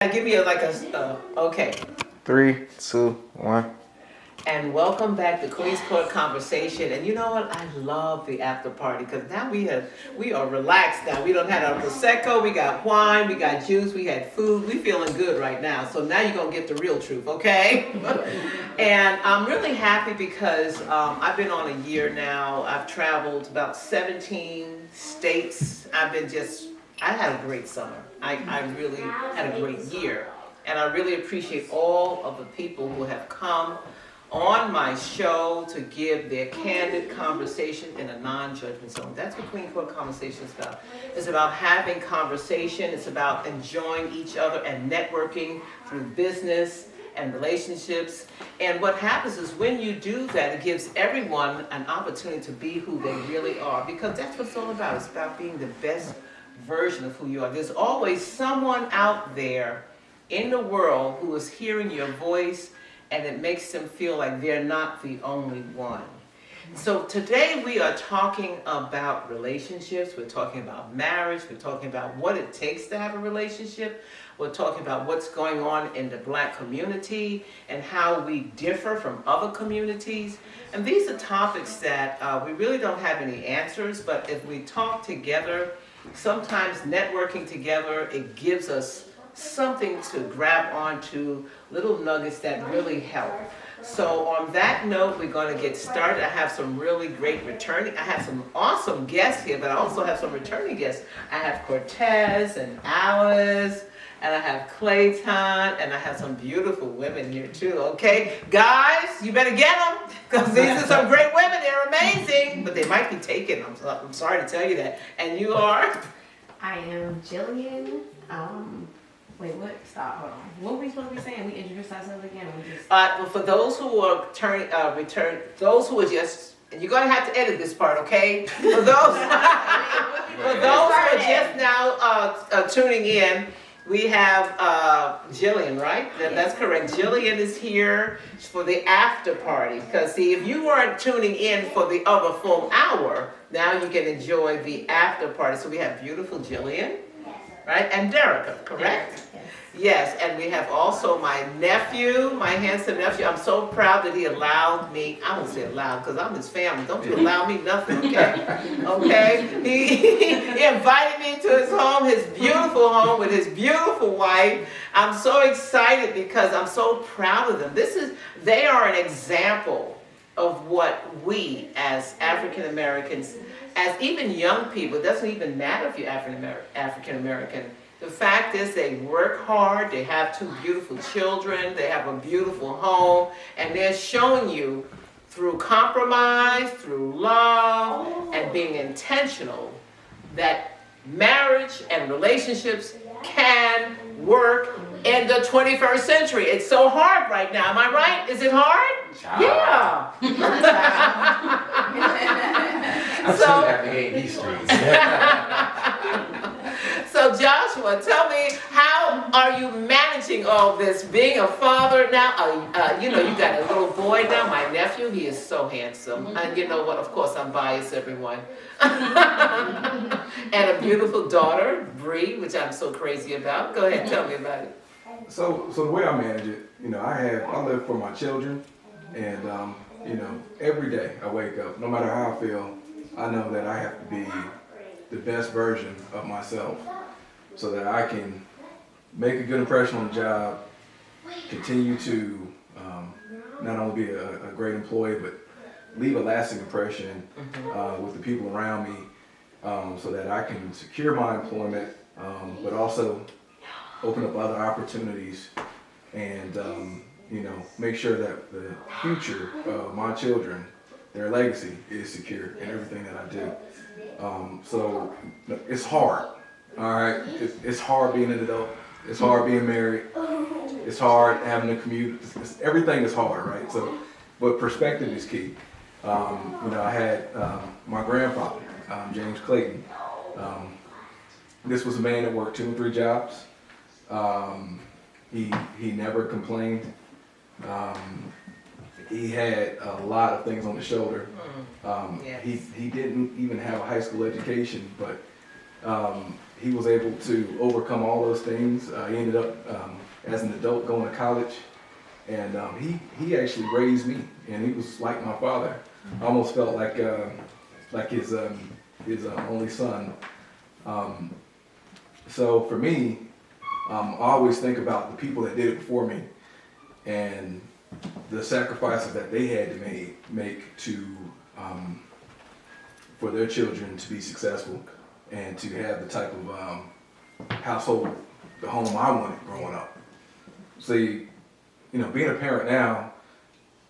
Give me okay. 3, 2, 1. And welcome back to Queen's Court Conversation. And you know what? I love the after party because now we are relaxed now. We don't have our prosecco, we got wine, we got juice, we had food. We feeling good right now. So now you're gonna get the real truth, okay? And I'm really happy because I've been on a year now. I've traveled about 17 states. I had a great summer. I really had a great year. And I really appreciate all of the people who have come on my show to give their candid conversation in a non-judgment zone. That's what Queen Court Conversation is about. It's about having conversation. It's about enjoying each other and networking through business and relationships. And what happens is when you do that, it gives everyone an opportunity to be who they really are, because that's what it's all about. It's about being the best version of who you are. There's always someone out there in the world who is hearing your voice, and it makes them feel like they're not the only one. So today we are talking about relationships. We're talking about marriage. We're talking about what it takes to have a relationship. We're talking about what's going on in the Black community and how we differ from other communities. And these are topics that we really don't have any answers, but if we talk together, sometimes networking together, it gives us something to grab onto, little nuggets that really help. So on that note, we're going to get started. I have some really great I have some awesome guests here, but I also have some returning guests. I have Cortez and Alice, and I have Clayton, and I have some beautiful women here too, okay? Guys, you better get them, because these are some great women. They're amazing, but they might be taken. I'm sorry to tell you that. And you are? I am Jillian. Wait, what? Stop. Hold on. What were we supposed to be saying? We introduced ourselves again. Well, for those who are those who are just, and you're gonna have to edit this part, okay? For those, for those who are just now tuning in, we have Jillian, right? That's correct. Jillian is here for the after party. Because see, if you weren't tuning in for the other full hour, now you can enjoy the after party. So we have beautiful Jillian, right? And Derica, correct? Yes, and we have also my nephew, my handsome nephew. I'm so proud that he allowed me, I won't say allowed because I'm his family. Don't you allow me nothing, okay? Okay? He invited me to his home, his beautiful home with his beautiful wife. I'm so excited because I'm so proud of them. They are an example of what we as African Americans, as even young people, it doesn't even matter if you're African American. The fact is they work hard, they have 2 beautiful children, they have a beautiful home, and they're showing you through compromise, through love, and being intentional that marriage and relationships can work in the 21st century. It's so hard right now. Am I right? Is it hard? Yeah. I've seen that in these streets. So Joshua, tell me, how are you managing all this? Being a father now, you got a little boy now, my nephew, he is so handsome. And you know what, of course I'm biased, everyone. And a beautiful daughter, Bree, which I'm so crazy about. Go ahead, tell me about it. So the way I manage it, I live for my children, and every day I wake up, no matter how I feel, I know that I have to be the best version of myself so that I can make a good impression on the job, continue to not only be a great employee, but leave a lasting impression with the people around me, so that I can secure my employment, but also open up other opportunities and make sure that the future of my children, their legacy, is secure in everything that I do. So it's hard, all right? It's hard being an adult. It's hard being married. It's hard having to commute. Everything is hard, right? So, but perspective is key. I had my grandfather, James Clayton. This was a man that worked 2 and 3 jobs. He never complained. He had a lot of things on his shoulder. Yes. He didn't even have a high school education, but he was able to overcome all those things. He ended up, as an adult, going to college. And he actually raised me, and he was like my father. I almost felt like his only son. So for me, I always think about the people that did it before me, and the sacrifices that they had to make to for their children to be successful and to have the type of household, the home I wanted growing up. See, being a parent now,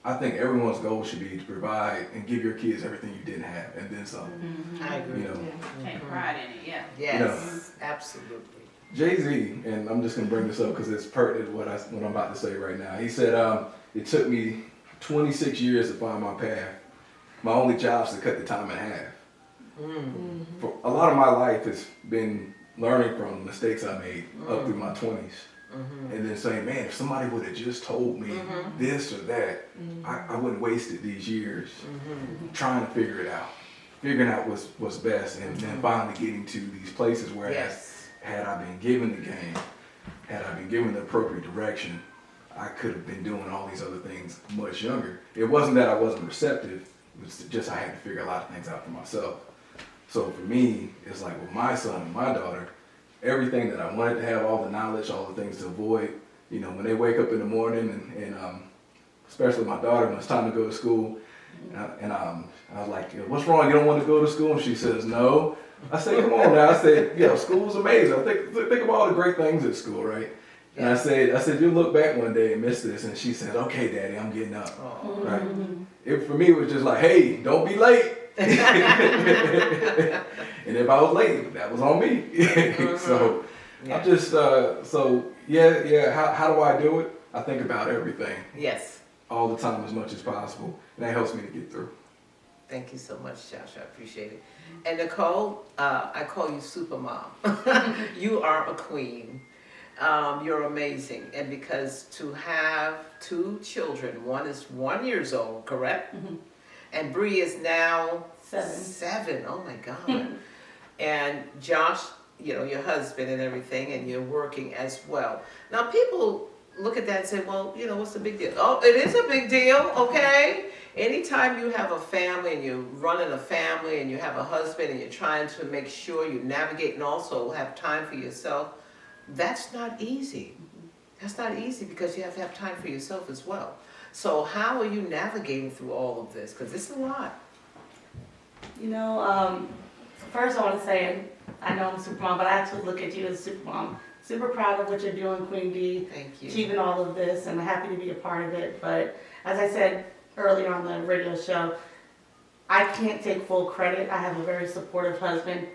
I think everyone's goal should be to provide and give your kids everything you didn't have, and then some. I agree. Take pride in it, yeah. Yes, absolutely. Jay-Z, and I'm just gonna bring this up because it's pertinent to what I'm about to say right now. He said, it took me 26 years to find my path. My only job is to cut the time in half. For a lot of my life has been learning from mistakes I made up through my 20s. And then saying, man, if somebody would have just told me this or that, I wouldn't have wasted these years trying to figure it out. Figuring out what's best, and then finally getting to these places where had I been given the game, had I been given the appropriate direction, I could have been doing all these other things much younger. It wasn't that I wasn't receptive, it was just I had to figure a lot of things out for myself. So for me, it's like with my son and my daughter, everything that I wanted to have, all the knowledge, all the things to avoid, when they wake up in the morning and especially my daughter, when it's time to go to school, and I was like, what's wrong? You don't want to go to school? And she says, no. I said, come on now. I said, school's amazing. I think of all the great things at school, right? And I said, you'll look back one day and miss this. And she said, okay, Daddy, I'm getting up. Right? For me, it was just like, hey, don't be late. And if I was late, that was on me. So I'm just, how do I do it? I think about everything. Yes. All the time as much as possible. And that helps me to get through. Thank you so much, Josh. I appreciate it. And Nicole, I call you Super Mom. You are a queen. You're amazing. And because to have 2 children, one is 1 year old, correct? And Bree is now 7. Oh my God. And Josh, your husband and everything, and you're working as well. Now people look at that and say, well, what's the big deal? Oh, it is a big deal, okay? Anytime you have a family and you're running a family and you have a husband and you're trying to make sure you navigate and also have time for yourself, that's not easy. That's not easy because you have to have time for yourself as well. So how are you navigating through all of this? Because it's a lot. First I want to say, I know I'm a super mom, but I actually look at you as a super mom. Super proud of what you're doing, Queen D. Thank you. Achieving all of this, and I'm happy to be a part of it. But as I said earlier on the radio show, I can't take full credit. I have a very supportive husband.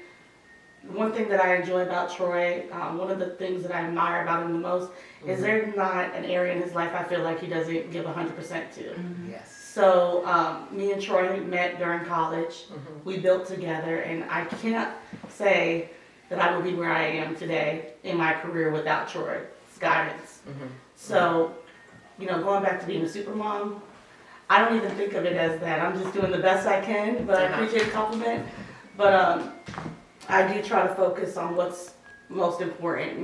One thing that I enjoy about Troy, one of the things that I admire about him the most, is there's not an area in his life I feel like he doesn't give 100% to. Yes. So me and Troy met during college. We built together, and I cannot say that I would be where I am today in my career without Troy's guidance. So, going back to being a super mom, I don't even think of it as that. I'm just doing the best I can, but I appreciate the compliment. But I do try to focus on what's most important.